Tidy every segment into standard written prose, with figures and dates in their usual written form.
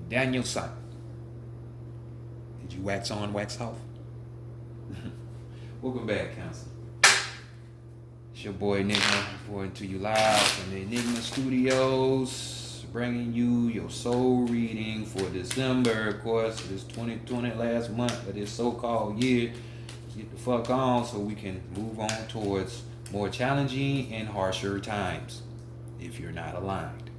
Daniel Son. Did you wax on, wax off? Welcome back, Cancer. It's your boy Enigma, reporting to you live from the Enigma Studios, bringing you your soul reading for December. Of course, it's 2020, last month of this so-called year. Let's get the fuck on so we can move on towards more challenging and harsher times, if you're not aligned.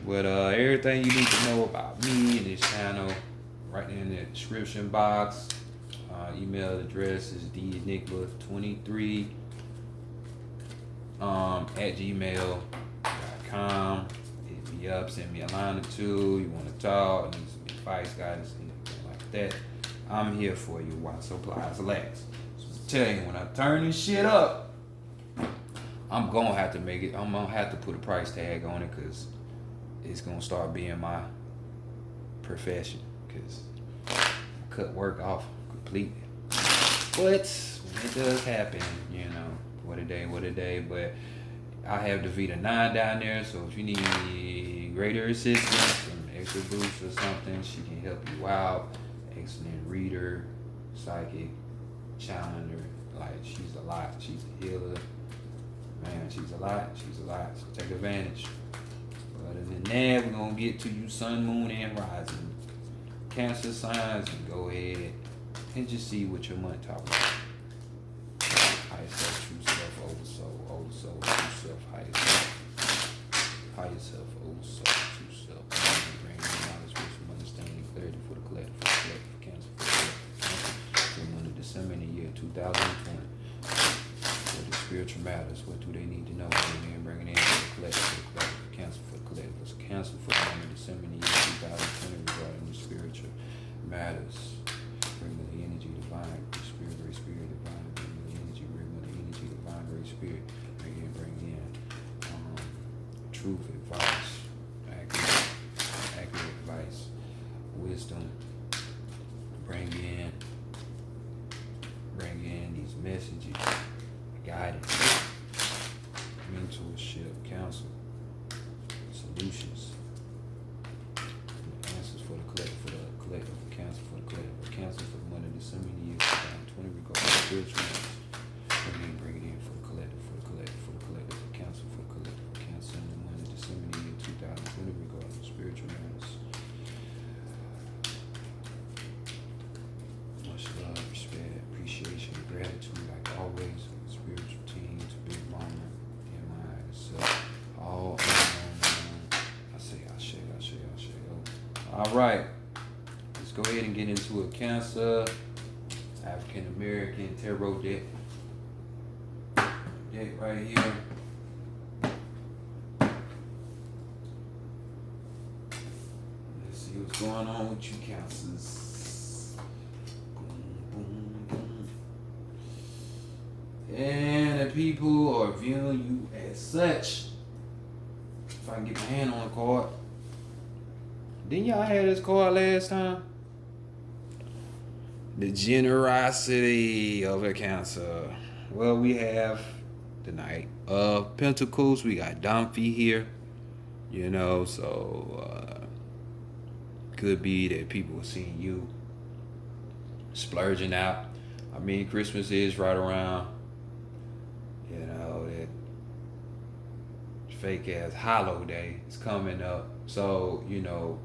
But everything you need to know about me and this channel, right in the description box. Email address is thenigma23 at gmail.com. Hit me up, send me a line or two. You want to talk, need some advice, guidance, anything like that. I'm here for you while supplies last. So I tell you, when I turn this shit up, I'm gonna have to make it. I'm gonna have to put a price tag on it because it's gonna start being my profession. Because I cut work off completely. But when it does happen, you know, what a day. But I have the Vita 9 down there, so if you need greater assistance, some extra boost or something, she can help you out. Excellent reader, psychic, challenger. Like, she's a lot. She's a healer. Man, she's a lot. So take advantage. But other than that, we're going to get to you sun, moon, and rising. Cancer signs, and go ahead and just see what your month talks about. Higher self, true self, old soul, true self, higher self, old soul, true self. Bring knowledge, wisdom, understanding, clarity for the collective, for Cancer, for the month of December in the year 2020. For the spiritual matters, what do they need to know? Bringing in for the collective, Cancer, for the collective. It's Cancer for the month of December in the year 2020 regarding the spiritual matters. Bring the energy divine, spirit, divine, bring the energy, divine, great spirit. Bring in truth, advice, accurate advice, wisdom. Bring in these messages, guidance, mentorship, counsel, solutions. Answers for the collective, Cancer for the collective, Cancer for the month of December in the year 2020 regarding spiritual matters. Bring it in for the collective, Cancer for the collective, Cancer in the month of December in the year 2020 regarding spiritual matters. Much love, respect, appreciation, gratitude, like always, for the spiritual teams, Big Mama, and myself. All I say. All right. Go ahead and get into a Cancer African American tarot deck right here. Let's see what's going on with you, Cancers. Boom. And the people are viewing you as such. If I can get my hand on the card. Didn't y'all have this card last time? The generosity of a Cancer. Well, we have the Knight of Pentacles. We got Dumpy here. You know, so could be that people are seeing you splurging out. I mean, Christmas is right around. You know, that fake ass holiday is coming up. So, you know,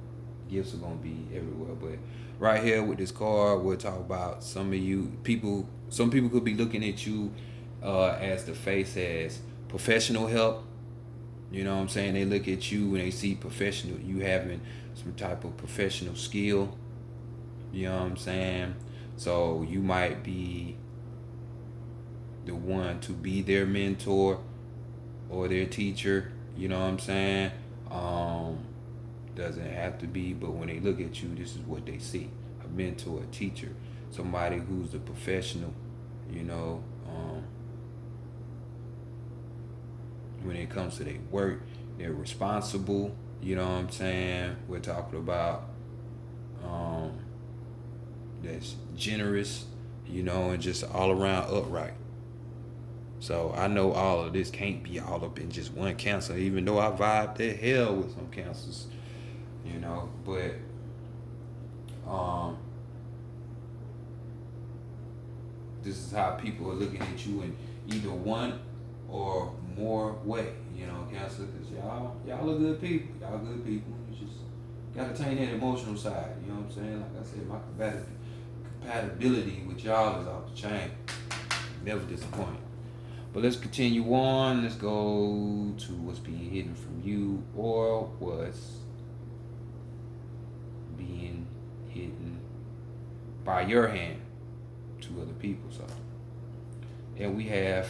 gifts are gonna be everywhere. But right here with this card, we'll talk about some people could be looking at you as the face as professional help. You know what I'm saying? They look at you and they see professional, you having some type of professional skill. You know what I'm saying? So you might be the one to be their mentor or their teacher. You know what I'm saying? Doesn't have to be, but when they look at you, this is what they see: a mentor, a teacher, somebody who's a professional. You know, when it comes to their work, they're responsible. You know what I'm saying? We're talking about that's generous, you know, and just all around upright. So I know all of this can't be all up in just one Cancer, even though I vibe the hell with some Cancers. you know. But um, this is how people are looking at you in either one or more way, you know, Cancer, because y'all are good people. Y'all good people. You just gotta attain that emotional side. You know what I'm saying? Like I said, my compatibility with y'all is off the chain. Never disappointed. But let's continue on. Let's go to what's being hidden from you or what's being hidden by your hand to other people. So, and we have,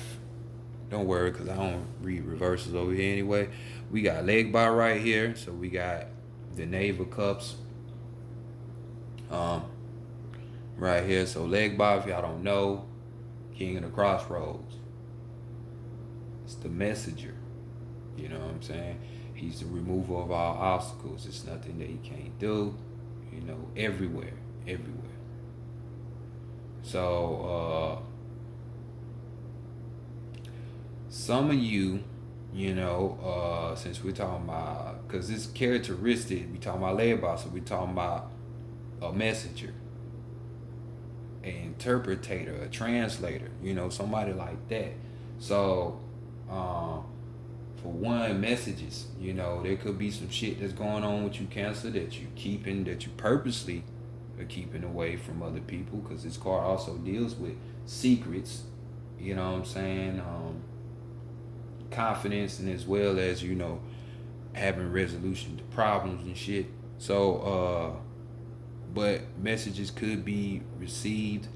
don't worry, because I don't read reverses over here anyway. We got leg bar right here. So we got the Knave of Cups right here. So leg bar, if y'all don't know, King of the Crossroads. It's the messenger. You know what I'm saying? He's the remover of all obstacles. It's nothing that he can't do. You know, everywhere. So, some of you, you know, since we're talking about, because this characteristic, we talking about labor, so we talking about a messenger, an interpreter, a translator, you know, somebody like that. So, for one, messages, you know, there could be some shit that's going on with you, Cancer, that you purposely are keeping away from other people, because this card also deals with secrets, you know what I'm saying, confidence, and as well as, you know, having resolution to problems and shit. So, but messages could be received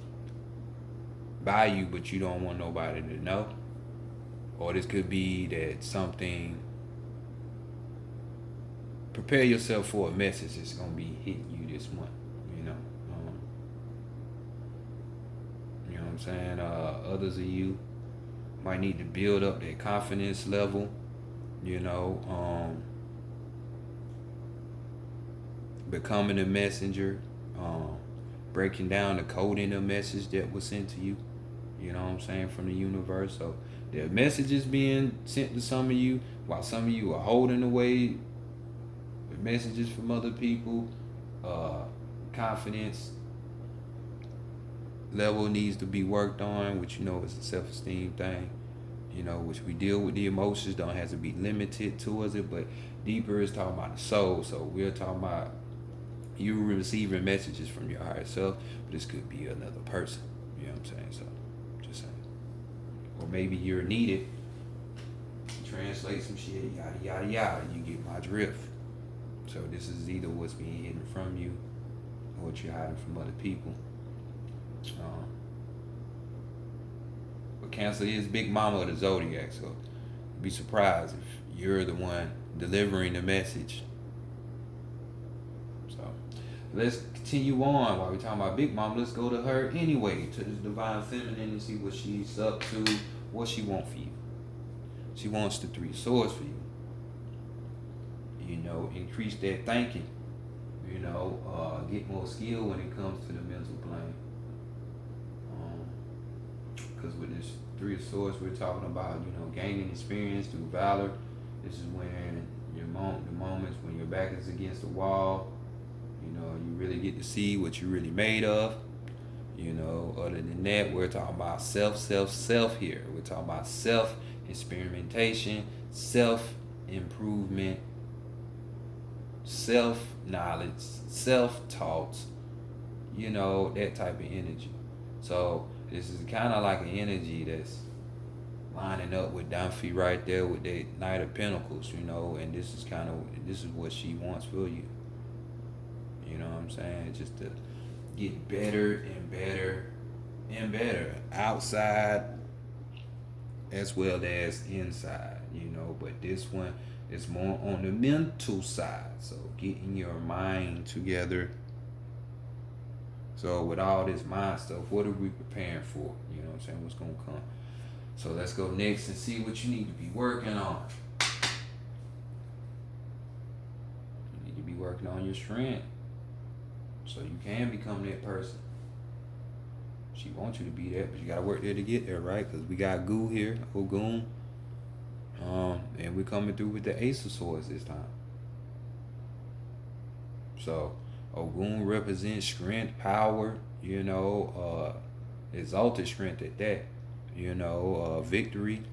by you, but you don't want nobody to know. Or this could be that something, prepare yourself for a message that's going to be hitting you this month, you know. You know what I'm saying? Others of you might need to build up their confidence level, you know, becoming a messenger, breaking down the code in the message that was sent to you, you know what I'm saying, from the universe. So there are messages being sent to some of you, while some of you are holding away messages from other people. Confidence level needs to be worked on, which, you know, is a self-esteem thing, you know, which we deal with the emotions, don't have to be limited towards it, but deeper is talking about the soul. So we're talking about you receiving messages from your higher self, but this could be another person, you know what I'm saying? So just saying. Or maybe you're needed, translate some shit, yada yada yada, you get my drift. So this is either what's being hidden from you or what you're hiding from other people. But Cancer is big mama of the zodiac, so be surprised if you're the one delivering the message. So let's continue on. While we're talking about big mama, let's go to her anyway, to this divine feminine, and see what she's up to, what she wants for you. She wants the 3 swords for you. You know, increase that thinking. You know, get more skill when it comes to the mental plane. Because with this 3 of swords, we're talking about, you know, gaining experience through valor. This is when the moments when your back is against the wall, you know, you really get to see what you're really made of. You know, other than that, we're talking about self here. We're talking about self-experimentation, self-improvement, self-knowledge, self-taught, you know, that type of energy. So this is kind of like an energy that's lining up with Dunphy right there with that Knight of Pentacles, you know, and this is what she wants for you. You know what I'm saying? Just to get better and better and better outside as well as inside, you know, but this one is more on the mental side. So getting your mind together. So with all this mind stuff, what are we preparing for? You know what I'm saying? What's going to come? So let's go next and see what you need to be working on. You need to be working on your strength so you can become that person. She wants you to be that, but you got to work there to get there, right? Because we got Goo here, Ogun. And we're coming through with the Ace of Swords this time. So Ogun represents strength, power, exalted strength at that, victory,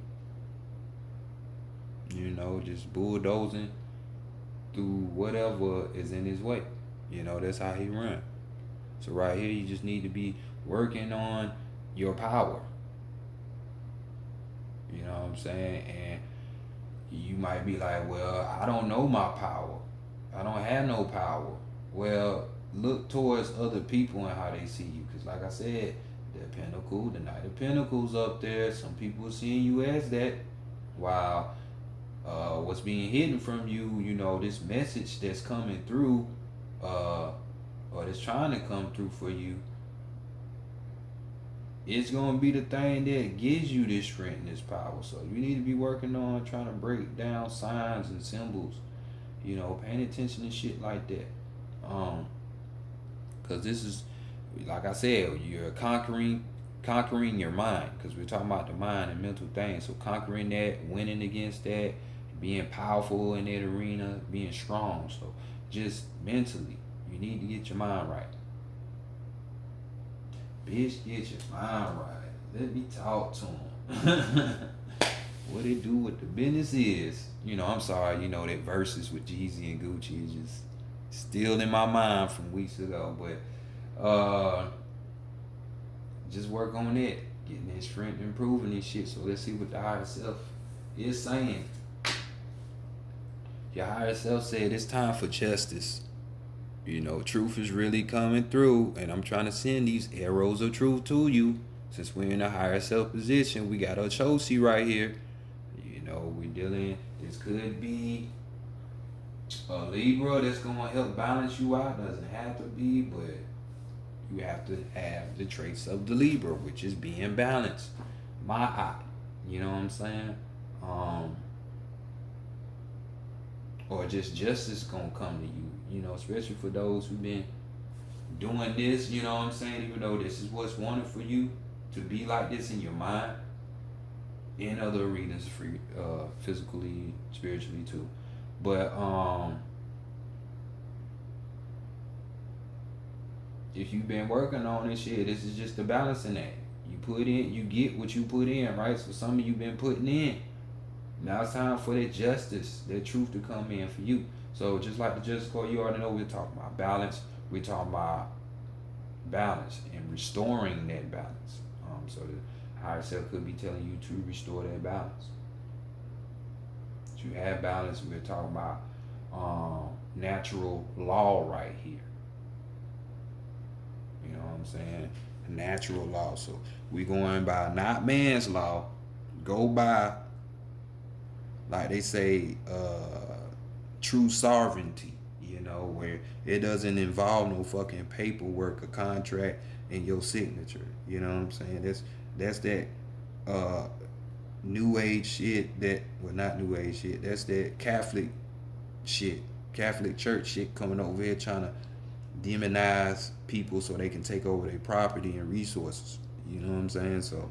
just bulldozing through whatever is in his way. That's how he run. So right here, you just need to be working on your power. You know what I'm saying? And you might be like, well, I don't know my power. I don't have no power. Well, look towards other people and how they see you. Because like I said, the Pinnacle, the Knight of Pentacles up there, some people are seeing you as that. While what's being hidden from you, this message that's coming through, or that's trying to come through for you, it's going to be the thing that gives you this strength and this power. So you need to be working on trying to break down signs and symbols, paying attention to shit like that. Because this is, like I said, you're conquering your mind, because we're talking about the mind and mental things. So conquering that, winning against that, being powerful in that arena, being strong. So just mentally, you need to get your mind right. Bitch, get your mind right. Let me talk to him. What it do, what the business is. I'm sorry, that verses with Jeezy and Gucci is just still in my mind from weeks ago. But just work on it. Getting that strength, improving this shit. So let's see what the higher self is saying. Your higher self said it's time for justice. Truth is really coming through, and I'm trying to send these arrows of truth to you. Since we're in a higher self position, we got our Chosi right here. We're dealing, this could be a Libra that's going to help balance you out. Doesn't have to be, but you have to have the traits of the Libra, which is being balanced. My eye. You know what I'm saying? Or just justice gonna come to you, especially for those who've been doing this, you know what I'm saying? Even though this is what's wanted for you to be like this in your mind, in other arenas, physically, spiritually too. But if you've been working on this shit, this is just the balancing act. You put in, you get what you put in, right? So some of you been putting in. Now it's time for that justice, that truth to come in for you. So just like the Justice Court, you already know we're talking about balance. We're talking about balance and restoring that balance. So the higher self could be telling you to restore that balance. You have balance. We're talking about natural law right here. You know what I'm saying? Natural law. So we going by not man's law. Go by, like they say, true sovereignty, where it doesn't involve no fucking paperwork or contract in your signature. You know what I'm saying? That's that new age shit not new age shit. That's that Catholic shit. Catholic church shit coming over here trying to demonize people so they can take over their property and resources. You know what I'm saying? So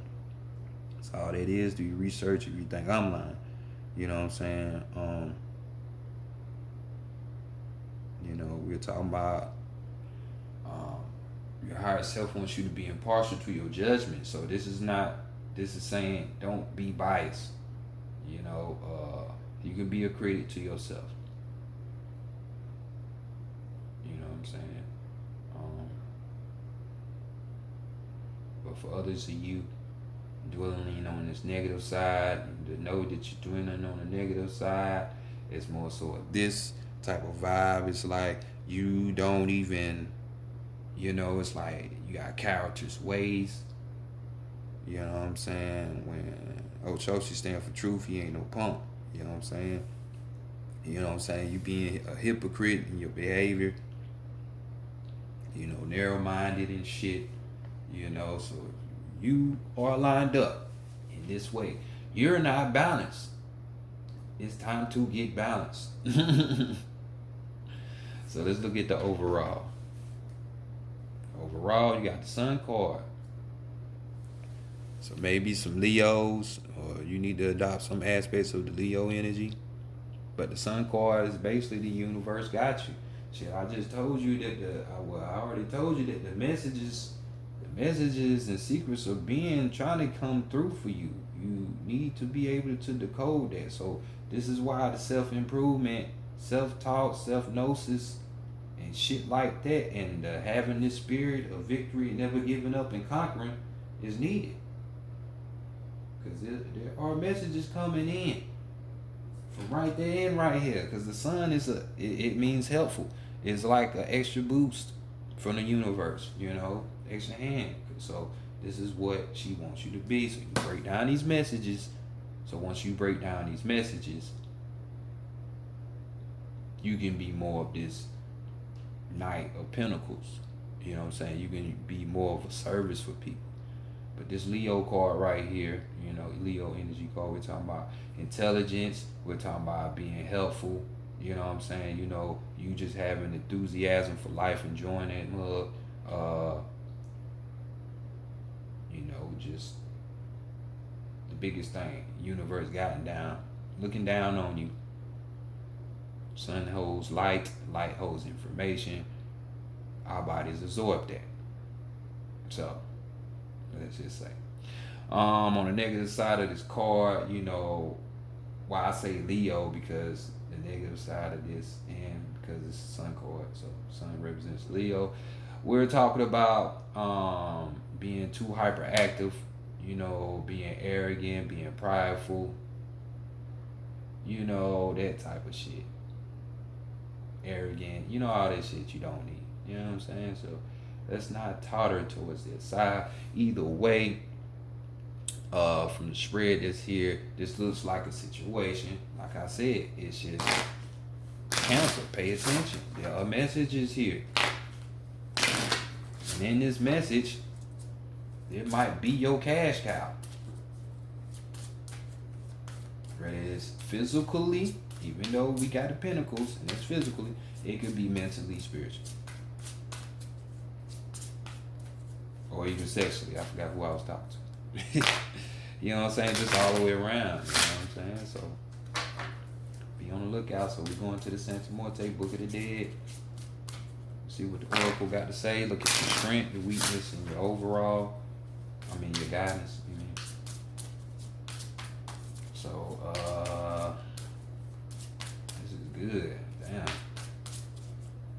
that's all that is. Do your research if you think I'm lying. You know what I'm saying? We're talking about your higher self wants you to be impartial to your judgment. So this is saying don't be biased. You can be a critic to yourself. You know what I'm saying? But for others of you dwelling on this negative side, to know that you're dwelling on the negative side, it's more so of this type of vibe. It's like you don't even, it's like you got characters, ways. You know what I'm saying? When Ochochi stand for truth, he ain't no punk. You know what I'm saying? You know what I'm saying? You being a hypocrite in your behavior. Narrow-minded and shit. So you are lined up in this way. You're not balanced. It's time to get balanced. So let's look at the overall. Overall, you got the Sun card. So maybe some Leos, or you need to adopt some aspects of the Leo energy. But the Sun card is basically the universe got you. Shit, I just told you that I already told you that the messages and secrets of being trying to come through for you. You need to be able to decode that. So this is why the self-improvement, self-talk, self-gnosis, and shit like that, and having this spirit of victory, never giving up and conquering, is needed. Because there are messages coming in from right there and right here. Because the sun is it means helpful. It's like an extra boost from the universe, extra hand. So this is what she wants you to be. So you break down these messages. So once you break down these messages, you can be more of this Knight of Pentacles. You know what I'm saying? You can be more of a service for people. But this Leo card right here, Leo energy card, we're talking about intelligence, we're talking about being helpful, you know what I'm saying? You just having enthusiasm for life, enjoying that mug, just the biggest thing, universe looking down on you. Sun holds light holds information, our bodies absorb that. So let's just say, on the negative side of this card, why I say Leo, because the negative side of this, and because it's a sun card, so sun represents Leo. We're talking about being too hyperactive, being arrogant, being prideful, that type of shit. Arrogant, all that shit you don't need. You know what I'm saying? So let's not totter towards that side. Either way, from the spread that's here, this looks like a situation. Like I said, it's just Cancer, pay attention. There are messages here. And in this message, it might be your cash cow. Whether it's physically, even though we got the pentacles, and it's physically, it could be mentally, spiritually. Or even sexually. I forgot who I was talking to. You know what I'm saying? Just all the way around. You know what I'm saying? So be on the lookout. So we're going to the Santa Morte Book of the Dead. See what the Oracle got to say. Look at your strength, your weakness, and your overall. Your guidance. You mean. So this is good. Damn.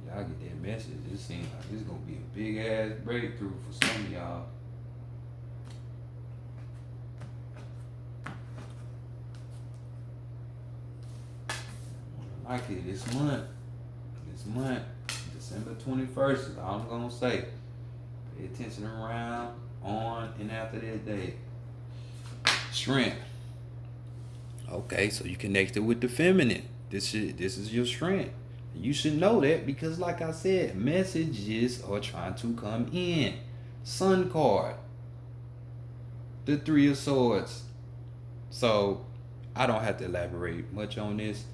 Y'all get that message. It seems like this is gonna be a big ass breakthrough for some of y'all. I like it this month. December 21st is all I'm gonna say. Pay attention around, on, and after that day. Strength. Okay, so you connected with the feminine. This is your strength. You should know that because, like I said, messages are trying to come in. Sun card. The Three of Swords. So, I don't have to elaborate much on this.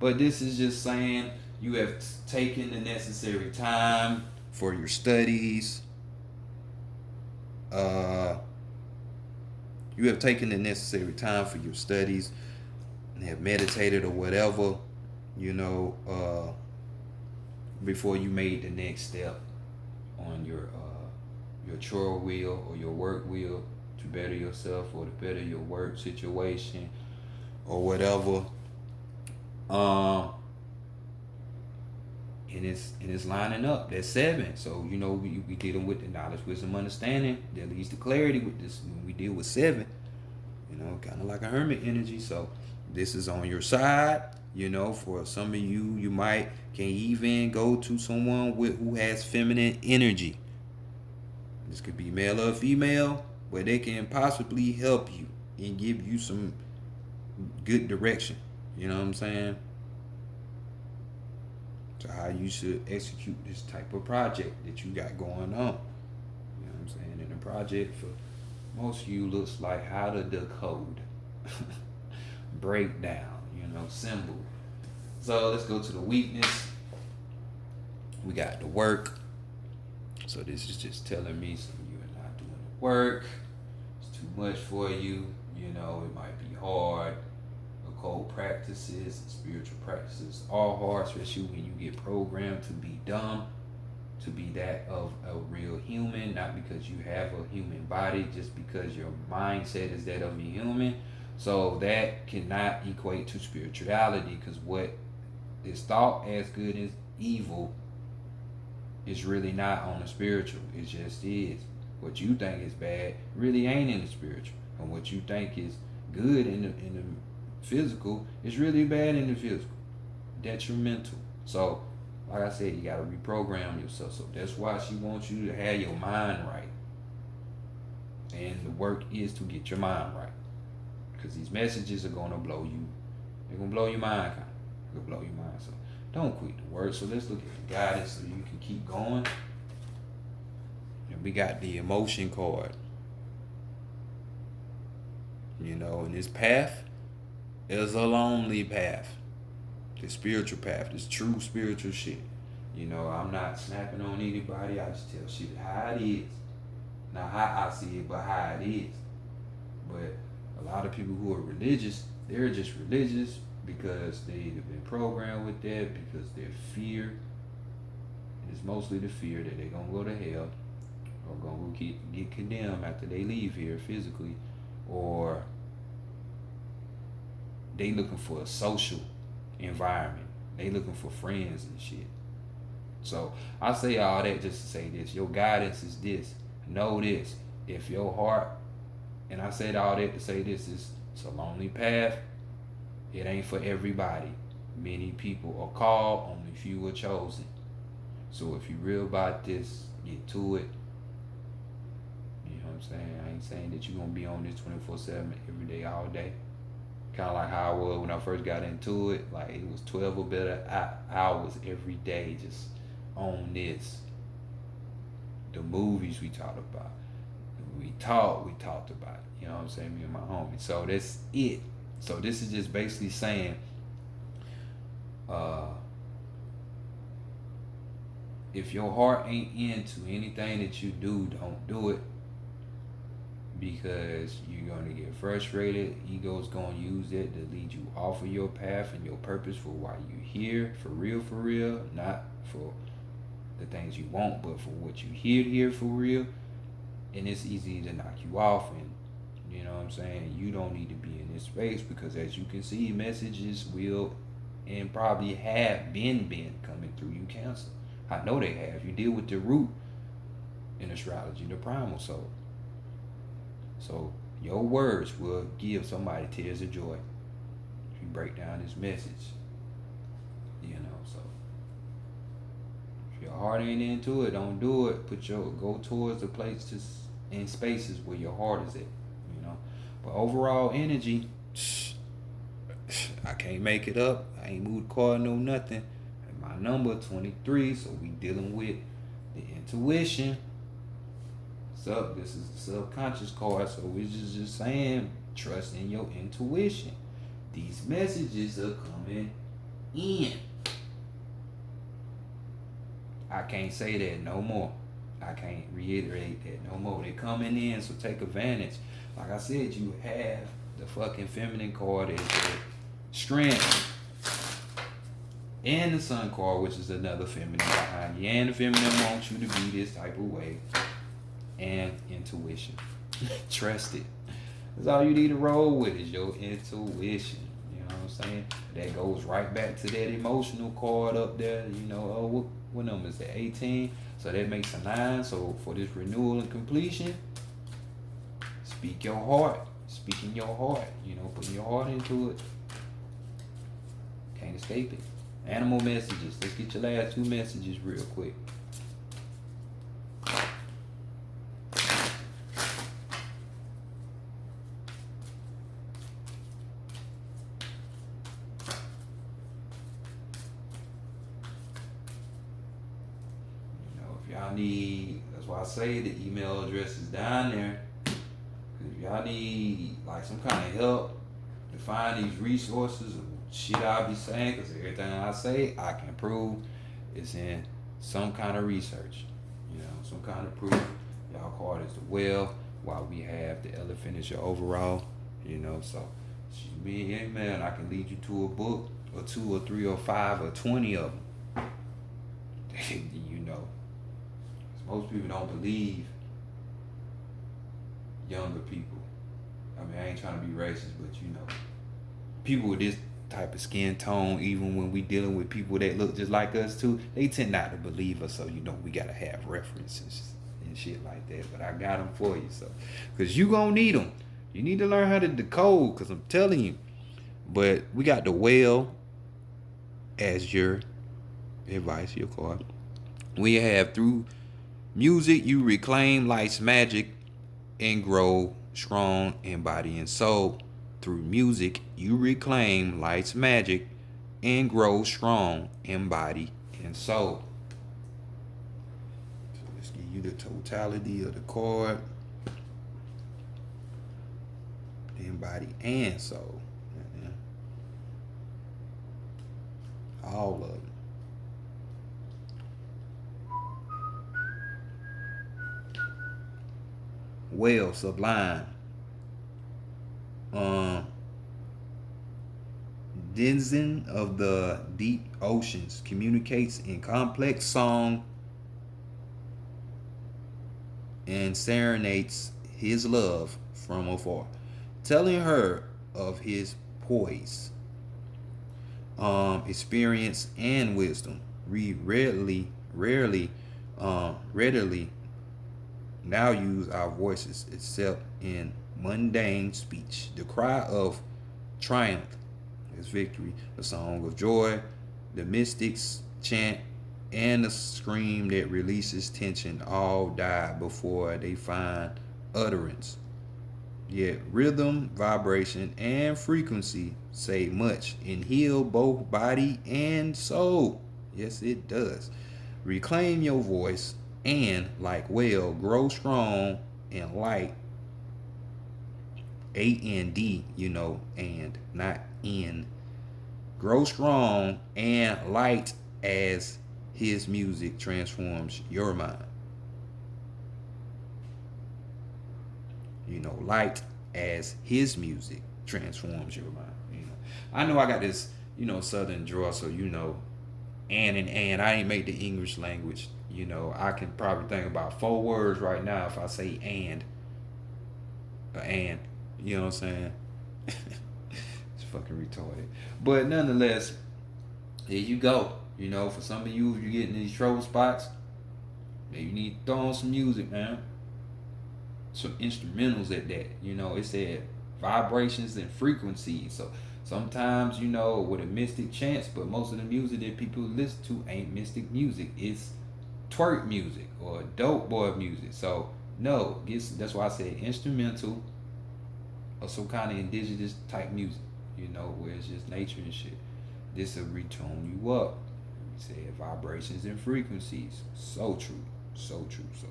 But this is just saying you have taken the necessary time for your studies. You have taken the necessary time for your studies and have meditated or whatever, before you made the next step on your chore wheel or your work wheel to better yourself or to better your work situation or whatever. And it's lining up. That's 7. So we dealing with the knowledge, wisdom, understanding that leads to clarity with this. When we deal with 7, kind of like a hermit energy. So this is on your side. For some of you, you can even go to someone who has feminine energy. This could be male or female, where they can possibly help you and give you some good direction. You know what I'm saying? So how you should execute this type of project that you got going on. You know what I'm saying? And the project for most of you looks like how to decode, breakdown, symbol. So let's go to the weakness. We got the work. So this is just telling me some of you are not doing the work. It's too much for you. It might be hard. Of occult practices, spiritual practices are hard, especially when you get programmed to be dumb, to be that of a real human, not because you have a human body, just because your mindset is that of a human. So that cannot equate to spirituality, because what is thought as good as evil is really not on the spiritual. It just is. What you think is bad really ain't in the spiritual, and what you think is good in the physical is really bad in the physical, detrimental. So like I said, you got to reprogram yourself. So that's why she wants you to have your mind right, and the work is to get your mind right, because these messages are going to blow you. They're going to blow your mind. They're going to blow your mind. So don't quit the work. So let's look at the guidance so you can keep going. And we got the emotion card. You know, and this path is a lonely path. The spiritual path, this true spiritual shit. You know, I'm not snapping on anybody. I just tell shit how it is. Not how I see it, but how it is. But a lot of people who are religious, they're just religious because they've been programmed with that, because their fear. It's mostly the fear that they're going to go to hell, or going to get condemned after they leave here physically, or they looking for a social environment. They looking for friends and shit. So I say all that just to say this. Your guidance is this. Know this. If your heart, and I said all that to say this, it's a lonely path. It ain't for everybody. Many people are called, only few are chosen. So if you real about this, get to it. You know what I'm saying? I ain't saying that you're going to be on this 24/7 every day, all day. Kind of like how I was when I first got into it. Like, it was 12 or better hours every day just on this. The movies we talked about. We talked about it. You know what I'm saying? Me and my homie. So that's it. So this is just basically saying, if your heart ain't into anything that you do, don't do it, because you're going to get frustrated. Ego's going to use it to lead you off of your path and your purpose for why you're here, for real, not for the things you want, but for what you here for real. And it's easy to knock you off, and you know what I'm saying, you don't need to be in this space, because as you can see, messages will and probably have been coming through you, Cancer. I know they have. You deal with the root in astrology, the primal soul. So your words will give somebody tears of joy if you break down this message. You know, so if your heart ain't into it, don't do it. Go towards the places and spaces where your heart is at. You know, but overall energy, I can't make it up. I ain't moved the card, no nothing. And my number 23, so we dealing with the intuition. This is the subconscious card, so we're just saying, trust in your intuition. These messages are coming in. I can't say that no more. I can't reiterate that no more. They're coming in, so take advantage. Like I said, you have the fucking feminine card as your strength, and the sun card, which is another feminine behind you. And the feminine wants you to be this type of way. And intuition. Trust it. That's all you need to roll with, is your intuition. You know what I'm saying? That goes right back to that emotional card up there. You know, what number is that? 18. So that makes a 9. So for this renewal and completion, speak your heart. Speaking your heart. You know, putting your heart into it. Can't escape it. Animal messages. Let's get your last 2 messages real quick. Y'all need, that's why I say the email address is down there. If y'all need like some kind of help to find these resources and shit I'll be saying, because everything I say I can prove is in some kind of research. You know, some kind of proof. Y'all card is the well, while we have the elephant is your overall. You know, so Yeah, man, I can lead you to a book or two or three or five or 20 of them. You know, most people don't believe younger people. I mean, I ain't trying to be racist, but you know, people with this type of skin tone, even when we dealing with people that look just like us too, they tend not to believe us. So you know, we gotta have references and shit like that. But I got them for you, so because you gonna need them. You need to learn how to decode, because I'm telling you. But we got the whale as your advice, your card. We have through music you reclaim life's magic and grow strong in body and soul. Through music you reclaim life's magic and grow strong in body and soul. So let's give you the totality of the card in body and soul. All of it. Well, sublime. Denizen of the deep oceans communicates in complex song and serenades his love from afar, telling her of his poise, experience, and wisdom. We readily now use our voices except in mundane speech. The cry of triumph is victory, the song of joy, the mystics chant, and the scream that releases tension all die before they find utterance. Yet rhythm, vibration, and frequency say much and heal both body and soul. Yes, it does. Reclaim your voice and, like whale, grow strong and light. A-N-D, you know, and not in. Grow strong and light as his music transforms your mind. You know, light as his music transforms your mind. You know, I know I got this, you know, southern draw, so you know, and I ain't made the English language. You know, I can probably think about 4 words right now if I say and. You know what I'm saying? It's fucking retarded. But nonetheless, here you go. You know, for some of you, if you're getting these trouble spots, maybe you need to throw on some music, man. Some instrumentals at that. You know, it said vibrations and frequencies. So sometimes, you know, with a mystic chance, but most of the music that people listen to ain't mystic music. It's twerk music or dope boy music. So no, that's why I said instrumental or some kind of indigenous type music, you know, where it's just nature and shit. This will retone you up. We said vibrations and frequencies. So true. So true. So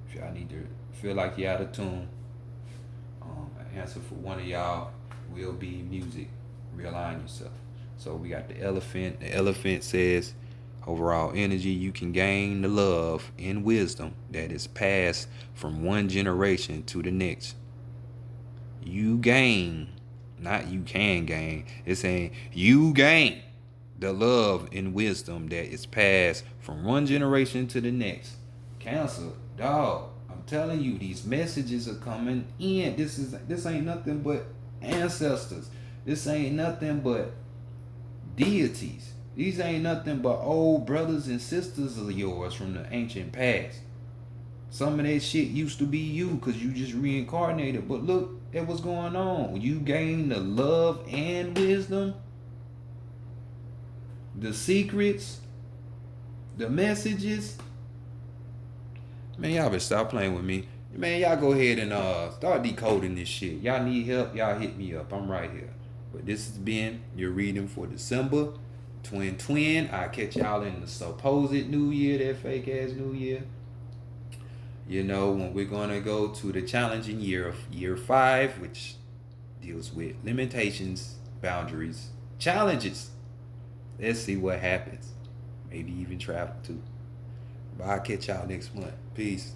if y'all need to feel like you're out of tune, an answer for one of y'all will be music. Realign yourself. So we got the elephant. The elephant says overall energy, you can gain the love and wisdom that is passed from one generation to the next. You gain, not you can gain. It's saying you gain the love and wisdom that is passed from one generation to the next. Cancer, dog, I'm telling you, these messages are coming in. This ain't nothing but ancestors. This ain't nothing but deities. These ain't nothing but old brothers and sisters of yours from the ancient past. Some of that shit used to be you because you just reincarnated. But look at what's going on. You gain the love and wisdom, the secrets, the messages. Man, y'all better stop playing with me. Man, y'all go ahead and start decoding this shit. Y'all need help, y'all hit me up. I'm right here. But this has been your reading for December. Twin. I'll catch y'all in the supposed new year, that fake ass new year. You know, when we're going to go to the challenging year of year 5, which deals with limitations, boundaries, challenges. Let's see what happens. Maybe even travel too. But I'll catch y'all next month. Peace.